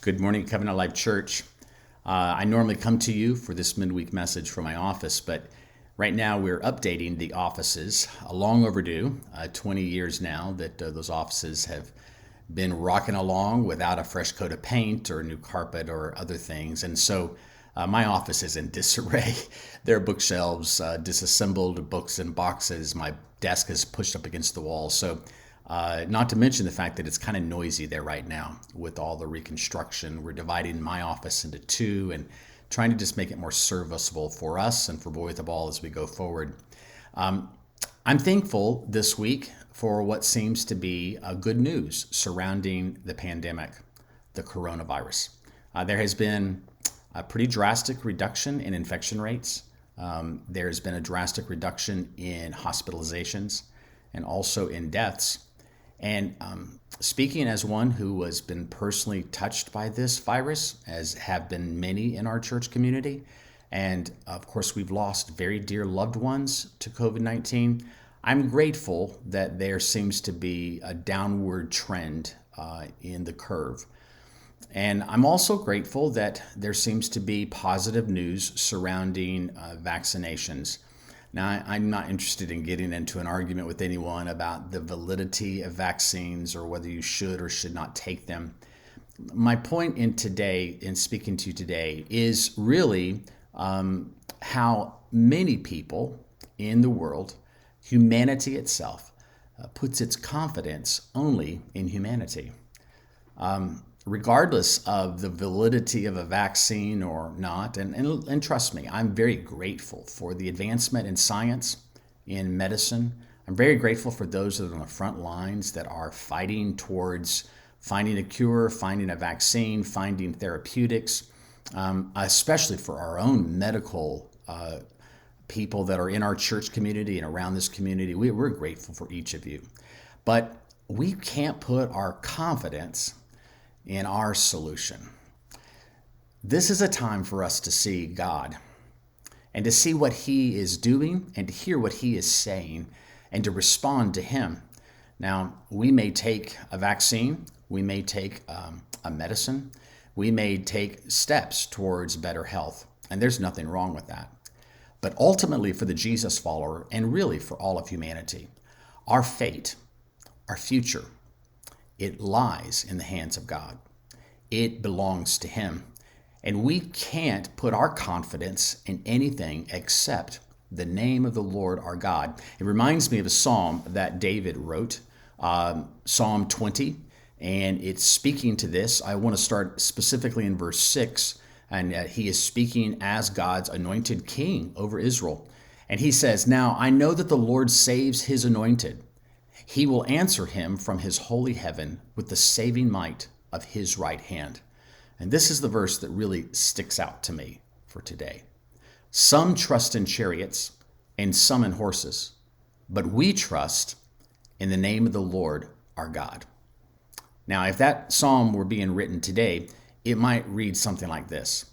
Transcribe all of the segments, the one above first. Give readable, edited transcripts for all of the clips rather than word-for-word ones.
Good morning, Covenant Life Church. I normally come to you for this midweek message from my office, but right now we're updating the offices. Long overdue, 20 years now that those offices have been rocking along without a fresh coat of paint or new carpet or other things. And so my office is in disarray. There are bookshelves disassembled, books in boxes. My desk is pushed up against the wall. So not to mention the fact that it's kind of noisy there right now with all the reconstruction. We're dividing my office into two and trying to just make it more serviceable for us and for Boy with the Ball as we go forward. I'm thankful this week for what seems to be good news surrounding the pandemic, the coronavirus. There has been a pretty drastic reduction in infection rates. There's been a drastic reduction in hospitalizations and also in deaths. And speaking as one who has been personally touched by this virus, as have been many in our church community, and of course we've lost very dear loved ones to COVID-19, I'm grateful that there seems to be a downward trend in the curve. And I'm also grateful that there seems to be positive news surrounding vaccinations. Now, I'm not interested in getting into an argument with anyone about the validity of vaccines or whether you should or should not take them. My point in speaking to you today, is really how many people in the world, humanity itself, puts its confidence only in humanity. Regardless of the validity of a vaccine or not, and trust me, I'm very grateful for the advancement in science, in medicine. I'm very grateful for those that are on the front lines that are fighting towards finding a cure, finding a vaccine, finding therapeutics, especially for our own medical people that are in our church community and around this community. We're grateful for each of you. But we can't put our confidence in our solution. This is a time for us to see God and to see what He is doing and to hear what He is saying and to respond to Him. Now, we may take a vaccine, we may take a medicine, we may take steps towards better health, and there's nothing wrong with that. But ultimately, for the Jesus follower, and really for all of humanity, our fate, our future, it lies in the hands of God. It belongs to Him. And we can't put our confidence in anything except the name of the Lord our God. It reminds me of a psalm that David wrote, Psalm 20, and it's speaking to this. I want to start specifically in verse 6, and he is speaking as God's anointed king over Israel. And he says, "Now I know that the Lord saves His anointed. He will answer him from His holy heaven with the saving might of His right hand." And this is the verse that really sticks out to me for today. "Some trust in chariots and some in horses, but we trust in the name of the Lord our God." Now, if that psalm were being written today, it might read something like this: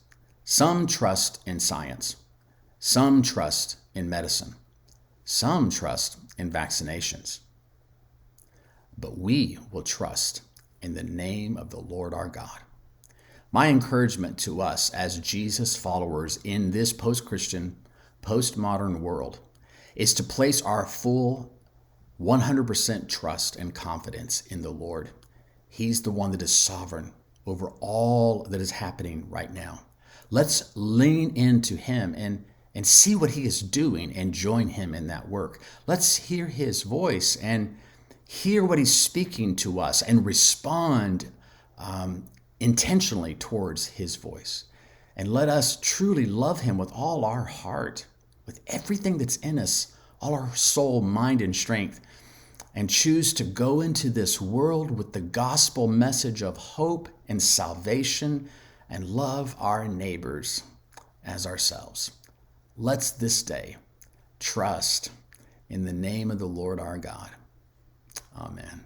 some trust in science, some trust in medicine, some trust in vaccinations, but we will trust in the name of the Lord our God. My encouragement to us as Jesus followers in this post-Christian, postmodern world is to place our full 100% trust and confidence in the Lord. He's the one that is sovereign over all that is happening right now. Let's lean into Him and see what He is doing and join Him in that work. Let's hear His voice and hear what He's speaking to us and respond intentionally towards His voice. And let us truly love Him with all our heart, with everything that's in us, all our soul, mind, and strength, and choose to go into this world with the gospel message of hope and salvation and love our neighbors as ourselves. Let's this day trust in the name of the Lord our God. Amen.